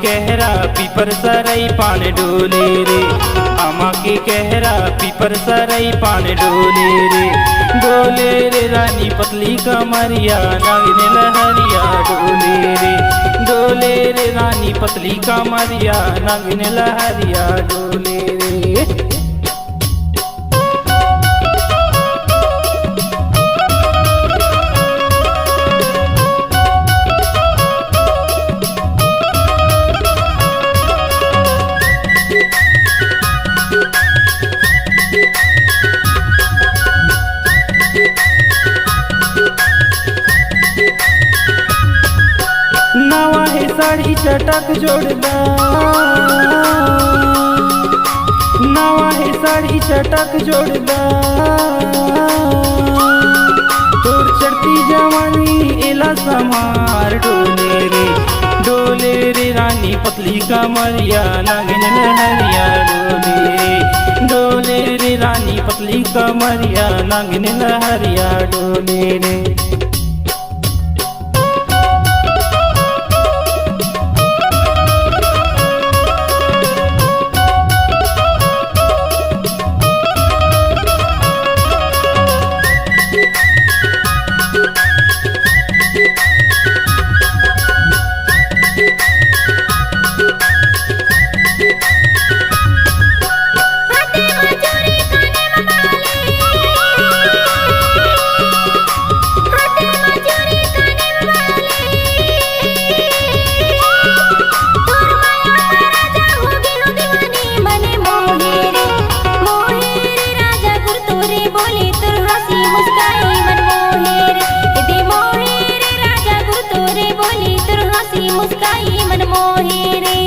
कहरा पीपर सरई पान डोले रे, आमा के कहरा पीपर सरई पान डोले रे। डोले रे रानी पतली कमरिया नागिन लहरिया डोले रे, डोले रे रानी पतली कमरिया नागिन लहरिया डोले रे। नवा है साड़ी चटक जोड़दा, नवा है साड़ी चटक जोड़दा। तोर चढ़ती जवानी एला समार डोले रे, डोले रे रानी पतली कमरिया नागिन लहरिया डोले रे, डोले रे रानी पतली कमरिया नागिन लहरिया डोले रे। मुस्काई मन मोहे रे।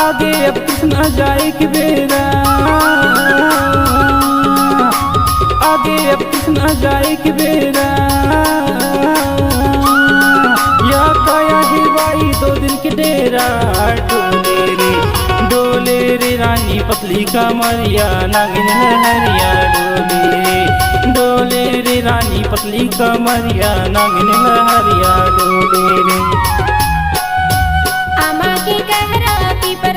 आगे अब कृष्ण जाए कि बेरा, आगे अब कृष्ण जाए कि बेरा। या काया है भाई 2 दिन के डेरा डोले रे, डोले रे रानी पतली कमरिया नागिन लहरिया डोले रे, डोले रे रानी पतली कमरिया नागिन लहरिया डोले रे। आमा के कहरा पीपर